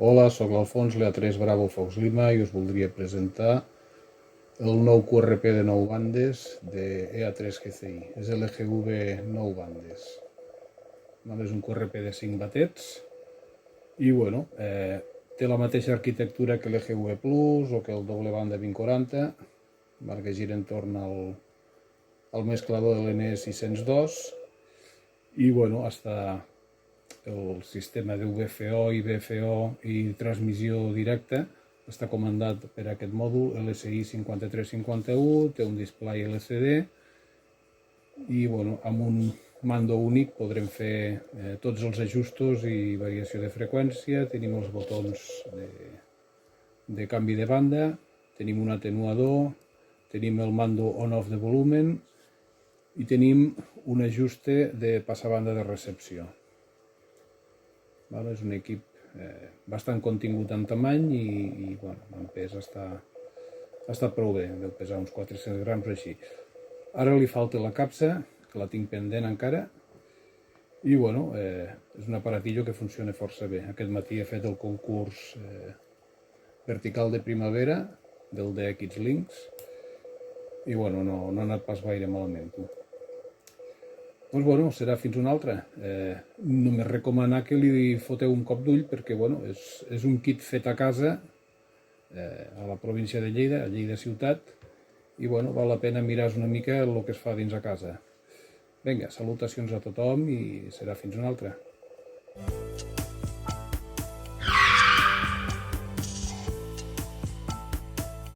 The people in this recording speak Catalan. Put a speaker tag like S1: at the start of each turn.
S1: Hola, sóc l'Alfons, l'A3 Bravo Fox Lima i us voldria presentar el nou QRP de 9 bandes de EA3 GCI. És LGV 9 bandes. És un QRP de 5 batets i bueno, té la mateixa arquitectura que l'EGV Plus o que el doble banda 2040, que gira entorn al mesclador de l'N602 i bueno, està el sistema de VFO i BFO i transmissió directa està comandat per aquest mòdul LSI 5351, té un display LCD i bueno, amb un mando únic podrem fer tots els ajustos i variació de freqüència. Tenim els botons de canvi de banda, tenim un atenuador, tenim el mando on-off de volumen i tenim un ajuste de passabanda de recepció. És un equip bastant contingut en tamany i bueno, en pes està prou bé, deu pesar uns 400 grams o així. Ara li falta la capsa, que la tinc pendent encara, i bueno, és un aparatillo que funciona força bé. Aquest matí he fet el concurs vertical de primavera del DX Links i bueno, no ha anat pas gaire malament. Doncs bueno, serà fins una altra. Només recomanar que li foteu un cop d'ull perquè bueno, és un kit fet a casa a la província de Lleida, a Lleida ciutat, i bueno, val la pena mirar una mica el que es fa dins a casa. Vinga, salutacions a tothom i serà fins una altra.